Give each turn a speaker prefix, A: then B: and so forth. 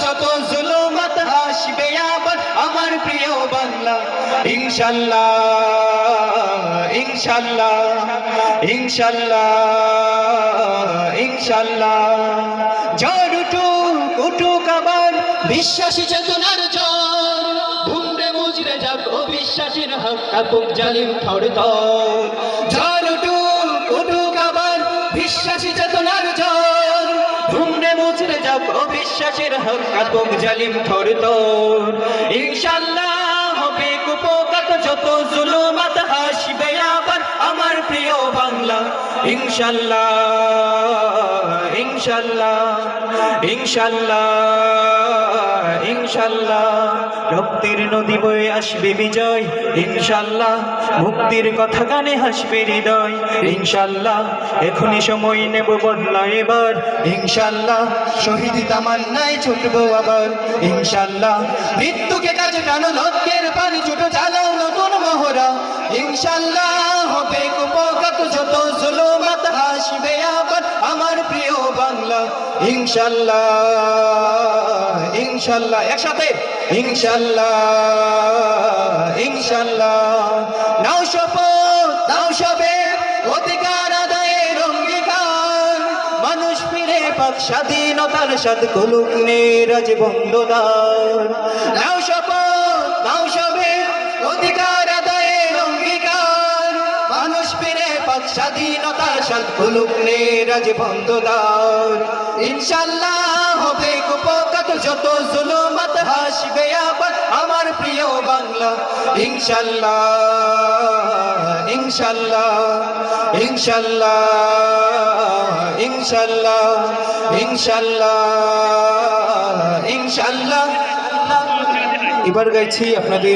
A: যত জুলুমাত হাসবে আবার আমার প্রিয় বাংলা ইনশাআল্লাহ ইনশাআল্লাহ ইনশাআল্লাহ ইনশাআল্লাহ ঝড় উঠুক আবার বিশ্বাসী চেতনার ঝড় ঘুমরে মুজরে যাক অবিশ্বাসীর হক কাপুক জালিম থরথর ঝড় উঠুক আবার বিশ্বাসী চেতনার ঝড় ঘুমরে মুজরে যাক অবিশ্বাসীর হক কাপুক জালিম থরথর ইনশাআল্লাহ হবে কুপোকাত যত জুলুমাত হাসবে আবার আমার প্রিয় বাংলা ইনশাআল্লাহ ইনশাআল্লাহ ইনশাআল্লাহ ইনশাআল্লাহ রক্তের নদী বয়ে আসবে বিজয় ইনশাআল্লাহ মুক্তির কথা গানে হাসবে হৃদয় ইনশাআল্লাহ এখনই সময় নেব বদলা এবার ইনশাআল্লাহ শহীদ তামান্নায় ছুটবো আবার ইনশাআল্লাহ মৃত্যুকে কাজে টানো লক্ষ্যের পানি ছোট চালাও নতুন মহড়া ইনশাআল্লাহ হবে কুপোকাত যত জুলুমাত হাসবে আবার আমার প্রিয় বাংলা ইনশাআল্লাহ ইনশাআল্লাহ একসাথে ইনশাআল্লাহ ইনশাআল্লাহ নাও শপথ নাও সবে অধিকার আদায়ের অঙ্গীকার মানুষ ফিরে পাক স্বাধীনতার স্বাদ কুলুক নেরাজ বন্দদার নাও শপথ নাও সবে অধিকার আদায়ের অঙ্গীকার মানুষ ফিরে পাক স্বাধীনতার স্বাদ কুলুক নেরাজ বন্দদার ইনশাআল্লাহ হবে কুপোকাত যত জুলুমাত হাসবে আবার আমার প্রিয় বাংলা ইনশাআল্লাহ ইনশাআল্লাহ ইনশাআল্লাহ ইনশাআল্লাহ ইনশাআল্লাহ ইনশাআল্লাহ এবার গাইছি আপনাদের